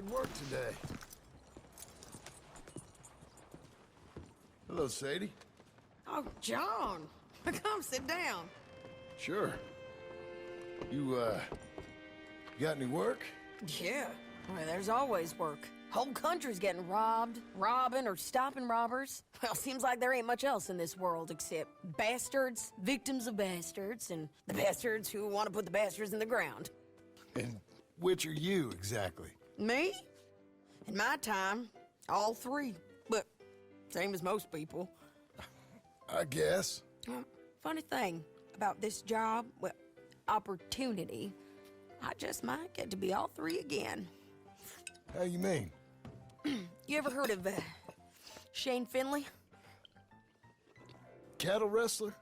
good work today. Hello, Sadie. Oh, John. Come sit down. Sure. You got any work? Yeah. Well, there's always work. Whole country's getting robbed, robbing, or stopping robbers. Well, seems like there ain't much else in this world except bastards, victims of bastards, and the bastards who want to put the bastards in the ground. And which are you, exactly? Me? In my time, all three. But same as most people. I guess. Funny thing about this job, well, opportunity, I just might get to be all three again. How you mean? You ever heard of Shane Finley? Cattle wrestler?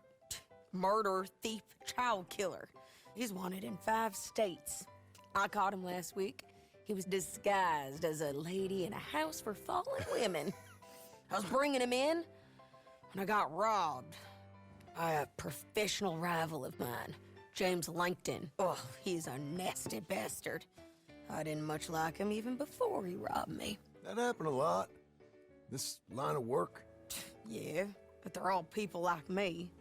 Murderer, thief, child killer. He's wanted in 5 states. I caught him last week. He was disguised as a lady in a house for fallen women. I was bringing him in, and I got robbed by a professional rival of mine, James Langton. Oh, he's a nasty bastard. I didn't much like him even before he robbed me. That happened a lot. This line of work. Yeah, but they're all people like me.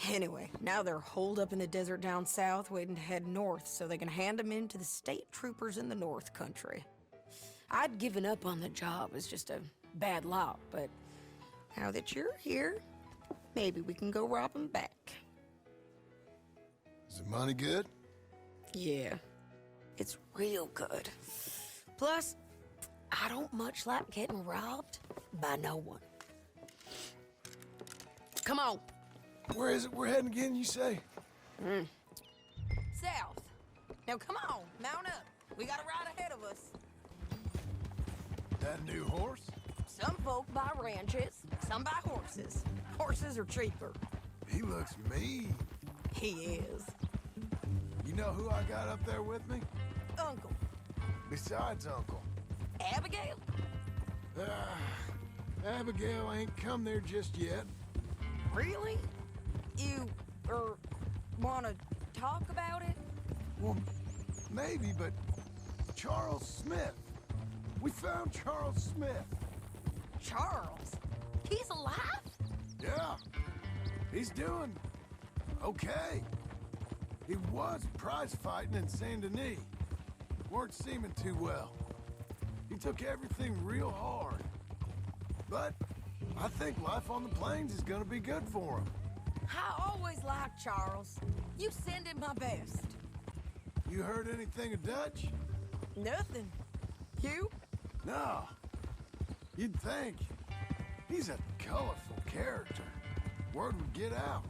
Anyway, now they're holed up in the desert down south, waiting to head north so they can hand them in to the state troopers in the North Country. I'd given up on the job as just a bad lot, but now that you're here, maybe we can go rob them back. Is the money good? Yeah, it's real good. Plus, I don't much like getting robbed by no one. Come on. Where is it we're heading again, you say? South. Now come on, mount up. We got a ride ahead of us. That new horse? Some folk buy ranches, some buy horses. Horses are cheaper. He looks mean. He is. You know who I got up there with me? Uncle. Besides Uncle. Abigail? Abigail ain't come there just yet. Really? You, wanna talk about it? Well, maybe, but Charles Smith. We found Charles Smith. Charles? He's alive? Yeah. He's doing okay. He was prize fighting in Saint Denis. Weren't seeming too well. He took everything real hard. But I think life on the plains is gonna be good for him. I always liked Charles. You send him my best. You heard anything of Dutch? Nothing. You? No. You'd think. He's a colorful character. Word would get out.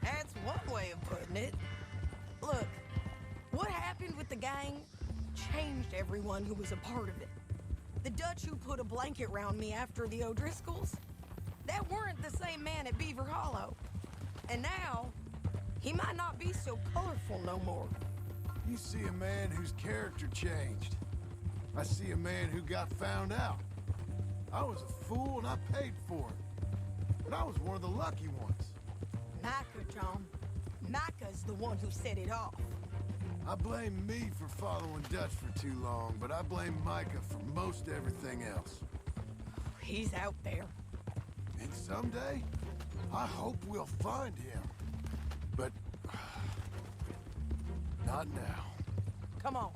That's one way of putting it. Look, what happened with the gang changed everyone who was a part of it. The Dutch who put a blanket round me after the O'Driscolls, that weren't the same man at Beaver Hollow. And now, he might not be so colorful no more. You see a man whose character changed. I see a man who got found out. I was a fool and I paid for it. But I was one of the lucky ones. Micah, John. Micah's the one who set it off. I blame me for following Dutch for too long, but I blame Micah for most everything else. He's out there. And someday, I hope we'll find him. But not now. Come on.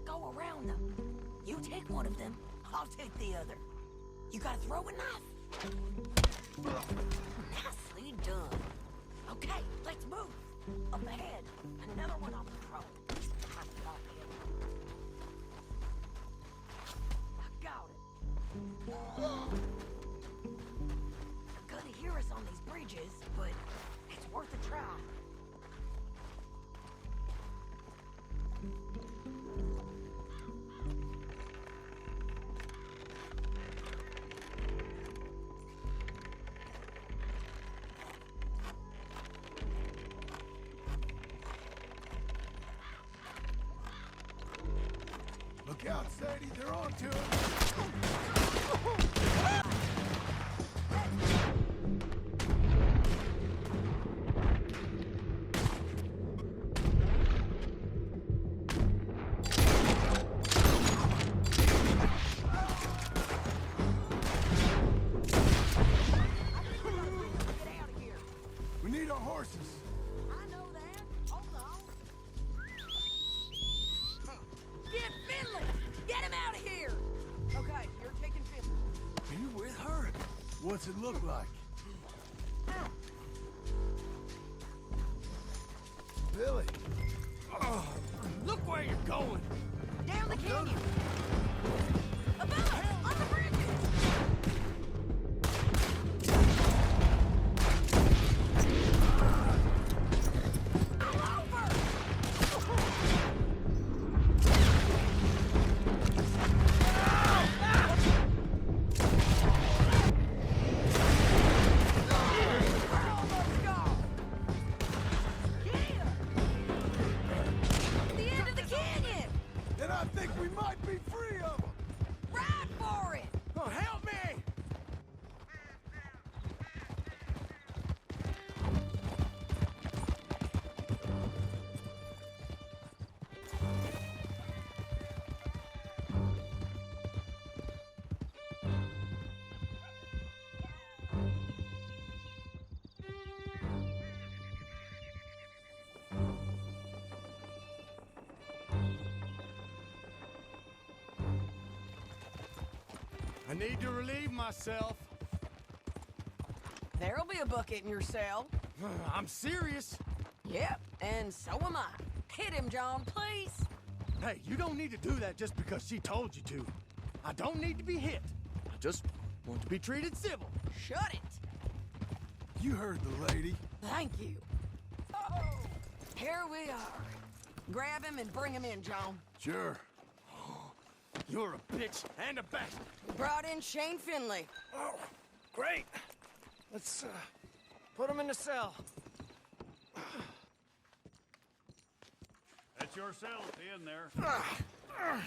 Go around them. You take one of them, I'll take the other. You gotta throw a knife. Nicely done. Okay, let's move. Up ahead, another one on the road. I got it. They're gonna hear us on these bridges, but it's worth a try. Look out, Sadie, they're on to it. We need our horses. I know that. Hold on. Get Finley! Get him out of here! Okay, you're taking Finley. Are you with her? What's it look like? Billy. Oh, look where you're going. Down the canyon! Above us! On the bridges! I think we might be free of them. Ride for it! Oh, help me! I need to relieve myself. There'll be a bucket in your cell. I'm serious. Yep, and so am I. Hit him, John, please. Hey, you don't need to do that just because she told you to. I don't need to be hit. I just want to be treated civil. Shut it. You heard the lady. Thank you. Oh, here we are. Grab him and bring him in, John. Sure. You're a bitch and a bastard. Brought in Shane Finley. Oh, great. Let's put him in the cell. That's your cell at the end there.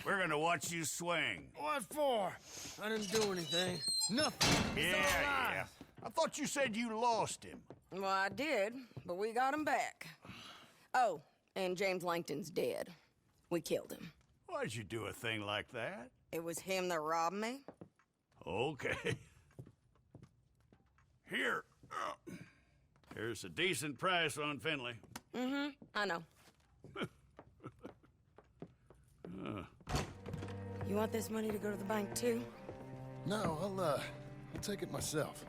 We're gonna watch you swing. What for? I didn't do anything. Nothing. It's all lies. I thought you said you lost him. Well, I did, but we got him back. Oh, and James Langton's dead. We killed him. Why'd you do a thing like that? It was him that robbed me. Okay. Here. Here's a decent price on Finley. Mm-hmm, I know. You want this money to go to the bank, too? No, I'll take it myself.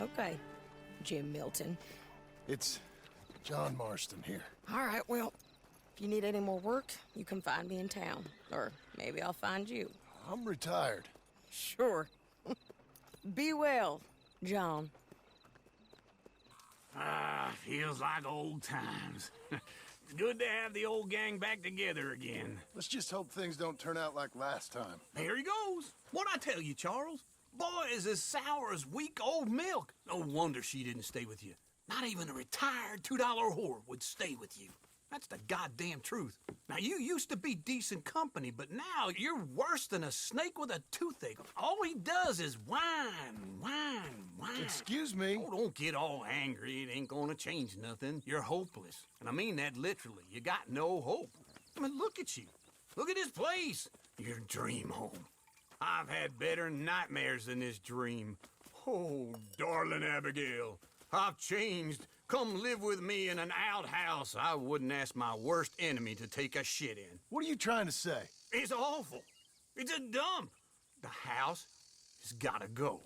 Okay, Jim Milton. It's John Marston here. All right, well, if you need any more work, you can find me in town. Or maybe I'll find you. I'm retired. Sure. Be well, John. Feels like old times. It's good to have the old gang back together again. Let's just hope things don't turn out like last time. There he goes. What'd I tell you, Charles? Boy is as sour as week-old milk. No wonder she didn't stay with you. Not even a retired $2 whore would stay with you. That's the goddamn truth. Now, you used to be decent company, but now you're worse than a snake with a toothache. All he does is whine, whine, whine. Excuse me? Oh, don't get all angry. It ain't gonna change nothing. You're hopeless. And I mean that literally. You got no hope. I mean, look at you. Look at this place. Your dream home. I've had better nightmares than this dream. Oh, darling Abigail, I've changed. Come live with me in an outhouse I wouldn't ask my worst enemy to take a shit in. What are you trying to say? It's awful. It's a dump. The house has gotta go.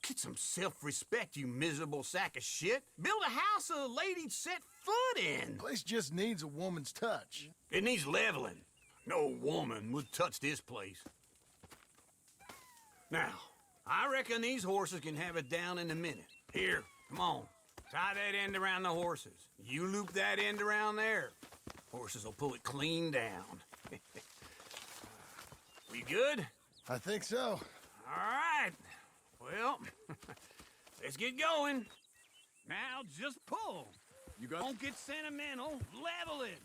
Get some self-respect, you miserable sack of shit. Build a house a lady'd set foot in. Place just needs a woman's touch. It needs leveling. No woman would touch this place. Now, I reckon these horses can have it down in a minute. Here, come on. Tie that end around the horses. You loop that end around there. Horses will pull it clean down. We good? I think so. All right. Well, let's get going. Now just pull. You don't get sentimental. Level it.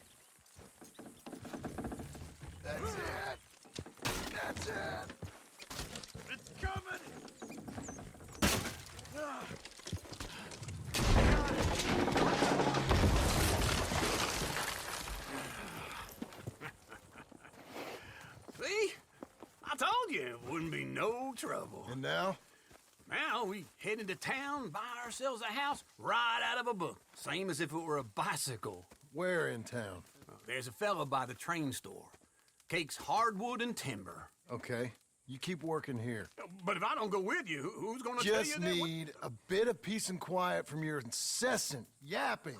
That's it. Wouldn't be no trouble. And now? Now we head into town, buy ourselves a house right out of a book. Same as if it were a bicycle. Where in town? There's a fella by the train store. Cakes hardwood and timber. Okay, you keep working here. But if I don't go with you, who's gonna tell you Just that? need a bit of peace and quiet from your incessant yapping.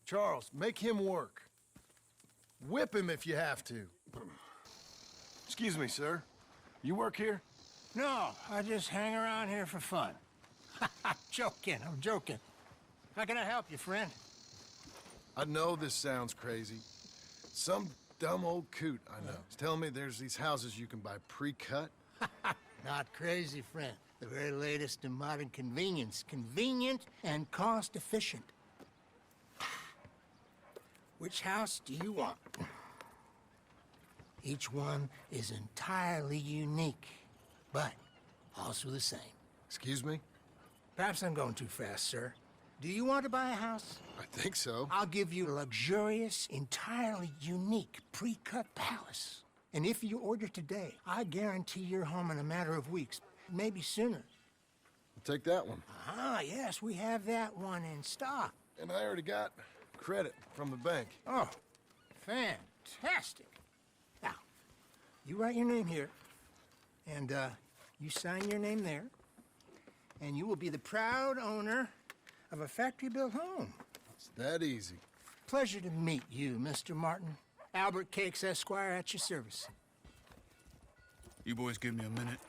Charles, make him work. Whip him if you have to. Excuse me, sir. You work here? No, I just hang around here for fun. I'm joking. How can I help you, friend? I know this sounds crazy. Some dumb old coot I know is telling me there's these houses you can buy pre-cut. Not crazy, friend. The very latest in modern convenience. Convenient and cost-efficient. Which house do you want? Each one is entirely unique, but also the same. Excuse me? Perhaps I'm going too fast, sir. Do you want to buy a house? I think so. I'll give you a luxurious, entirely unique pre-cut palace. And if you order today, I guarantee you're home in a matter of weeks, maybe sooner. I'll take that one. Ah, yes, we have that one in stock. And I already got credit from the bank. Oh, fantastic. Now, you write your name here, and you sign your name there, and you will be the proud owner of a factory-built home. It's that easy. Pleasure to meet you, Mr. Martin. Albert Cakes, Esquire, at your service. You boys give me a minute.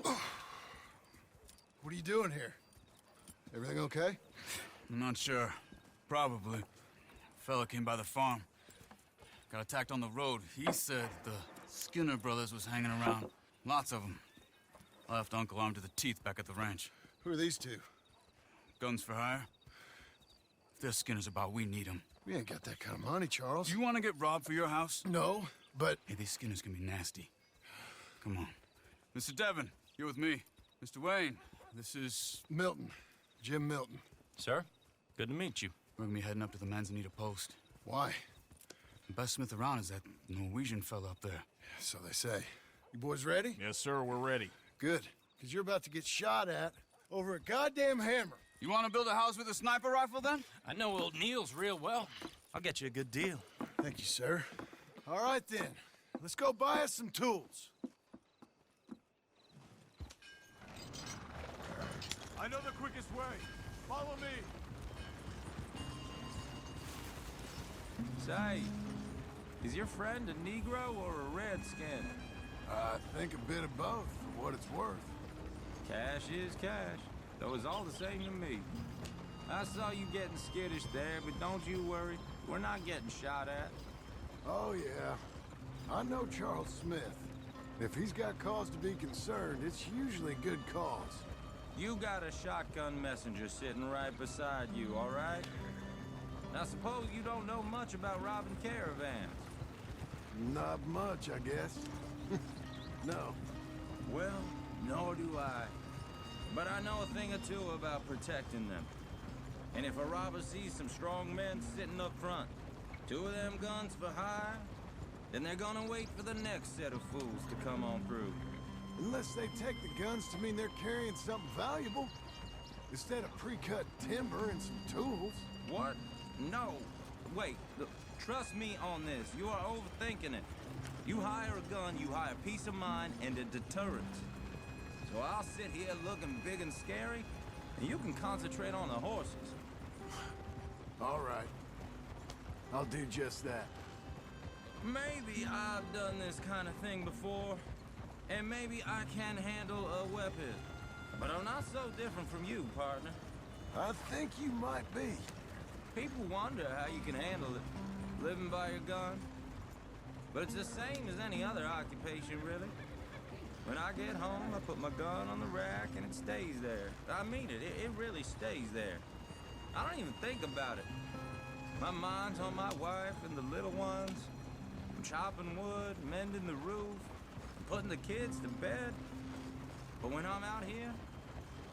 What are you doing here? Everything okay? I'm not sure. Probably. Fella came by the farm. Got attacked on the road. He said the Skinner brothers was hanging around. Lots of them. I left Uncle armed to the teeth back at the ranch. Who are these two? Guns for hire. If there's Skinner's about, we need them. We ain't got that kind of money, Charles. You want to get robbed for your house? No, but... Hey, these Skinners can be nasty. Come on. Mr. Devon, you're with me. Mr. Wayne, this is... Milton. Jim Milton. Sir, good to meet you. We're gonna be heading up to the Manzanita post. Why? The best smith around is that Norwegian fella up there. So they say. You boys ready? Yes, sir, we're ready. Good. Because you're about to get shot at over a goddamn hammer. You want to build a house with a sniper rifle, then? I know old Neil's real well. I'll get you a good deal. Thank you, sir. All right, then. Let's go buy us some tools. I know the quickest way. Follow me. Say, is your friend a Negro or a Redskin? I think a bit of both, for what it's worth. Cash is cash, though it's all the same to me. I saw you getting skittish there, but don't you worry. We're not getting shot at. Oh, yeah. I know Charles Smith. If he's got cause to be concerned, it's usually a good cause. You got a shotgun messenger sitting right beside you, all right? Now, suppose you don't know much about robbing caravans. Not much, I guess. No. Well, nor do I. But I know a thing or two about protecting them. And if a robber sees some strong men sitting up front, 2 of them guns for hire, then they're gonna wait for the next set of fools to come on through. Unless they take the guns to mean they're carrying something valuable. Instead of pre-cut timber and some tools. What? No. Wait, look, trust me on this. You are overthinking it. You hire a gun, you hire peace of mind and a deterrent. So I'll sit here looking big and scary, and you can concentrate on the horses. All right. I'll do just that. Maybe I've done this kind of thing before, and maybe I can handle a weapon. But I'm not so different from you, partner. I think you might be. People wonder how you can handle it, living by your gun. But it's the same as any other occupation, really. When I get home, I put my gun on the rack and it stays there. I mean it, it really stays there. I don't even think about it. My mind's on my wife and the little ones. I'm chopping wood, mending the roof, putting the kids to bed. But when I'm out here,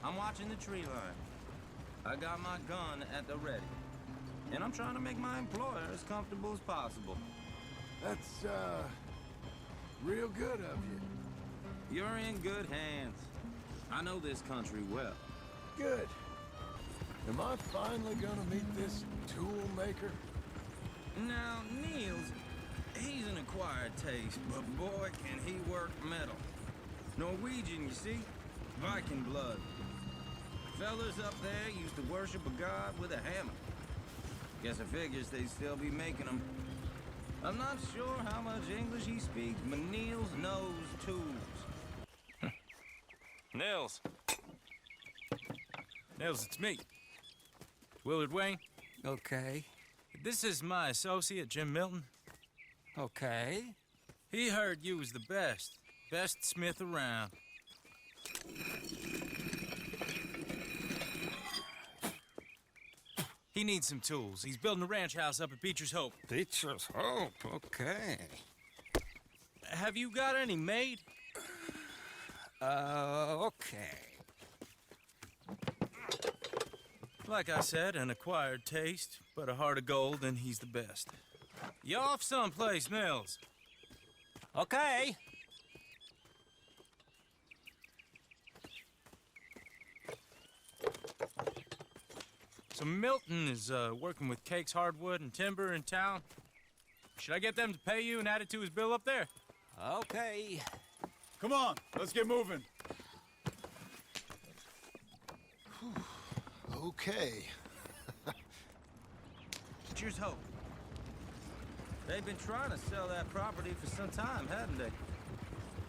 I'm watching the tree line. I got my gun at the ready. And I'm trying to make my employer as comfortable as possible. That's, Real good of you. You're in good hands. I know this country well. Good. Am I finally gonna meet this tool maker? Now, Niels, he's an acquired taste, but boy, can he work metal. Norwegian, you see? Viking blood. Fellas up there used to worship a god with a hammer. Guess I figures they'd still be making them. I'm not sure how much English he speaks, but Niels knows tools. Nils. Nils, it's me. Willard Wayne. Okay. This is my associate, Jim Milton. Okay. He heard you was the best. Best smith around. He needs some tools. He's building a ranch house up at Beecher's Hope. Beecher's Hope, okay. Have you got any made? Okay. Like I said, an acquired taste, but a heart of gold, and he's the best. You off someplace, Nils? Okay. So Milton is working with Cake's Hardwood and Timber in town. Should I get them to pay you and add it to his bill up there? Okay. Come on, let's get moving. Okay. Cheers, Hope. They've been trying to sell that property for some time, hadn't they?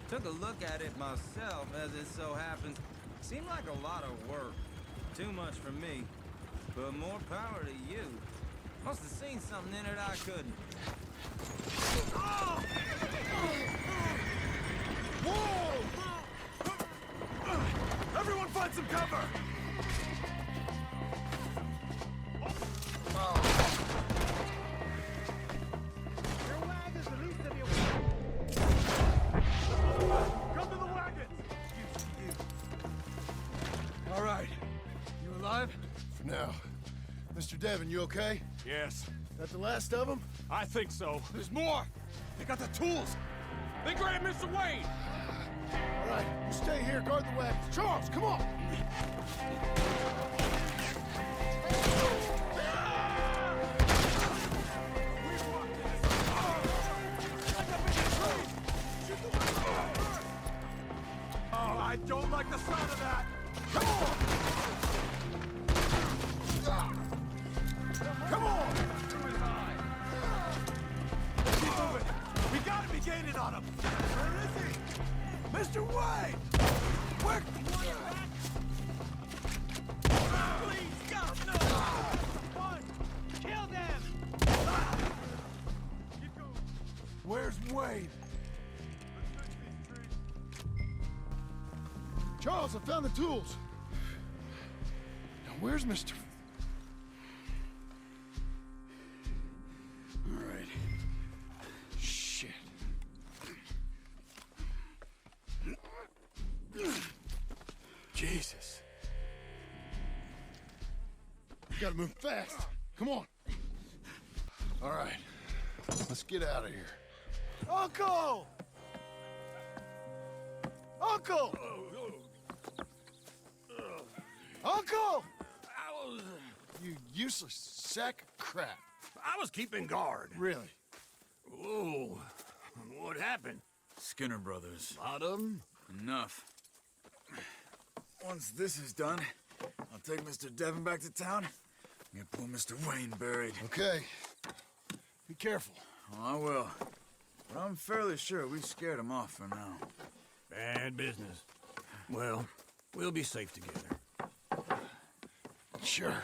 Took a look at it myself, as it so happens. Seemed like a lot of work. Too much for me. But more power to you. Must have seen something in it I couldn't. Whoa! Everyone find some cover! Come to the wagons! All right. You alive? For now. Mr. Devin, you okay? Yes, That the last of them? I think so. There's more! They got the tools! They grabbed Mr. Wayne! All right, you stay here, guard the wagons. Charles, come on! Oh, I don't like the sound of that! Come on! Come on! Keep moving! We gotta be gaining on him! Where is he? Mr. Wayne! Where? Please, God, no! One! Kill them! Keep going. Where's Wayne? Charles, I found the tools. Now, where's Mr. All right. Shit. Jesus. You gotta move fast. Come on. All right. Let's get out of here. Uncle! Uncle! Uncle! You useless sack of crap. I was keeping guard. Really? Whoa. What happened? Skinner Brothers. Lot of them? Enough. Once this is done, I'll take Mr. Devin back to town and get poor Mr. Wayne buried. Okay. Be careful. Oh, I will. But I'm fairly sure we scared him off for now. Bad business. Well, we'll be safe together. Sure.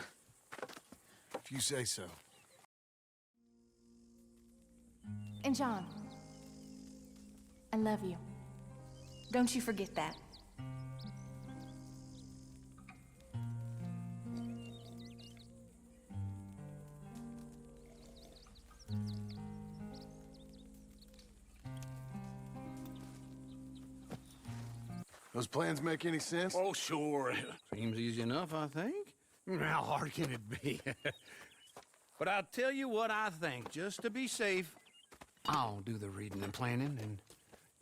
If you say so. And John, I love you. Don't you forget that. Those plans make any sense? Oh, sure. Seems easy enough, I think. How hard can it be? But I'll tell you what I think, just to be safe. I'll do the reading and planning, and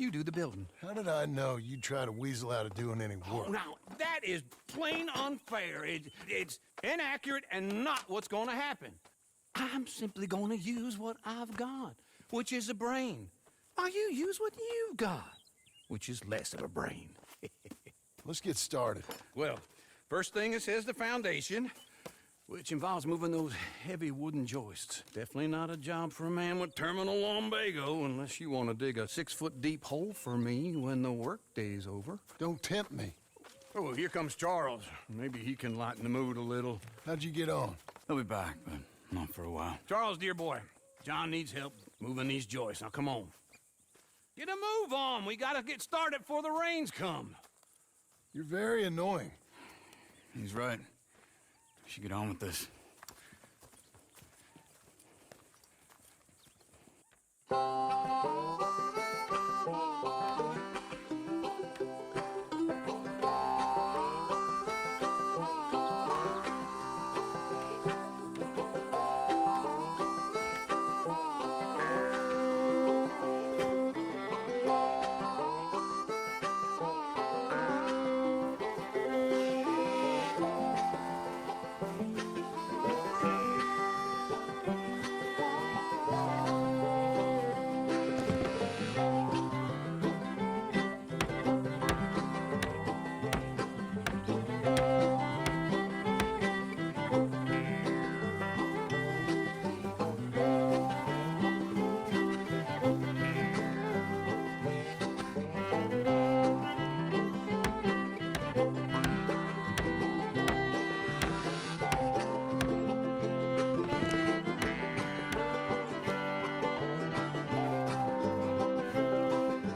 You do the building. How did I know you'd try to weasel out of doing any work? Now, that is plain unfair. It's inaccurate and not what's going to happen. I'm simply going to use what I've got, which is a brain. While you use what you've got, which is less of a brain. Let's get started. Well, first thing it says the foundation, which involves moving those heavy wooden joists. Definitely not a job for a man with terminal lumbago unless you want to dig a 6-foot deep hole for me when the workday's over. Don't tempt me. Oh, here comes Charles. Maybe he can lighten the mood a little. How'd you get on? He'll be back, but not for a while. Charles, dear boy, John needs help moving these joists. Now, come on. Get a move on. We gotta get started before the rains come. You're very annoying. He's right. We should get on with this.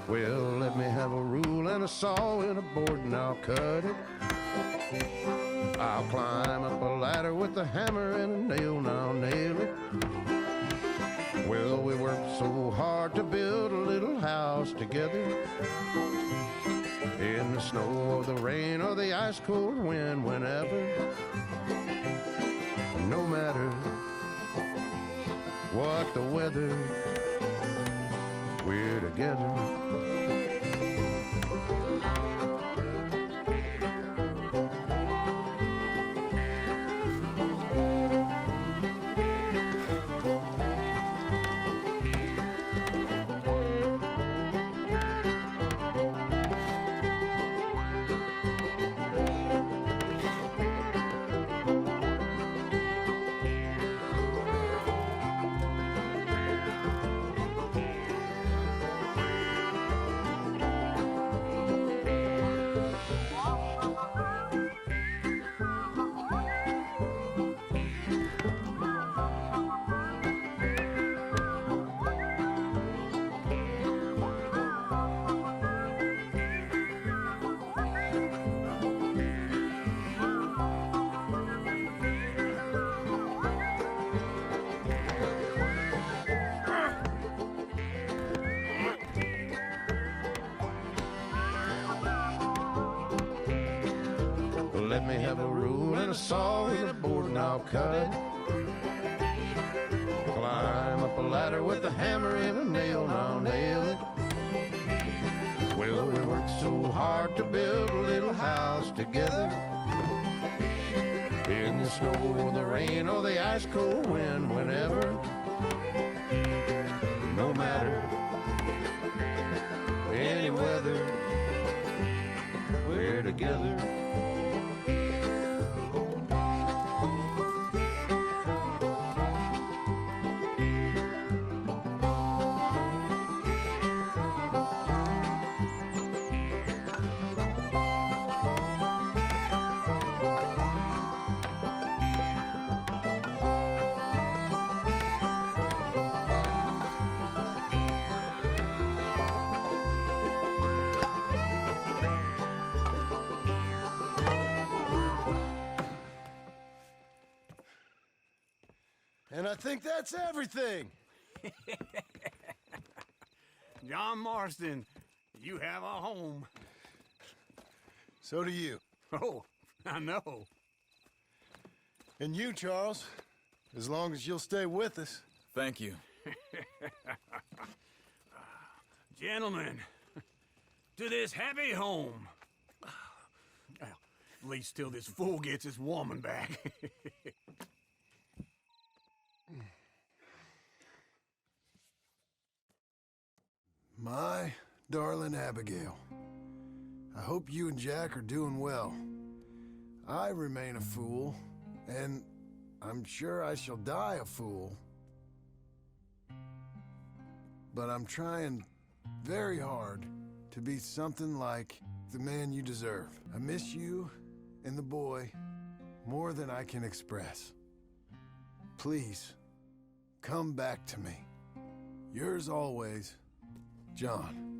Well, let me have a rule and a saw and a board and I'll cut it. I'll climb up a ladder with a hammer and a nail and I'll nail it. Well, we worked so hard to build a little house together. In the snow or the rain or the ice cold wind, whenever. No matter what the weather, we're together. Let me have a rule and a saw and a board and I'll cut it. Climb up a ladder with a hammer and a nail and I'll nail it. Well, we worked so hard to build a little house together. In the snow or the rain or the ice cold wind, whenever. No matter any weather, we're together. And I think that's everything. John Marston, you have a home. So do you. Oh, I know. And you, Charles, as long as you'll stay with us. Thank you. Gentlemen, to this happy home. Well, at least till this fool gets his woman back. My darling Abigail, I hope you and Jack are doing well. I remain a fool, and I'm sure I shall die a fool. But I'm trying very hard to be something like the man you deserve. I miss you and the boy more than I can express. Please, come back to me. Yours always, John.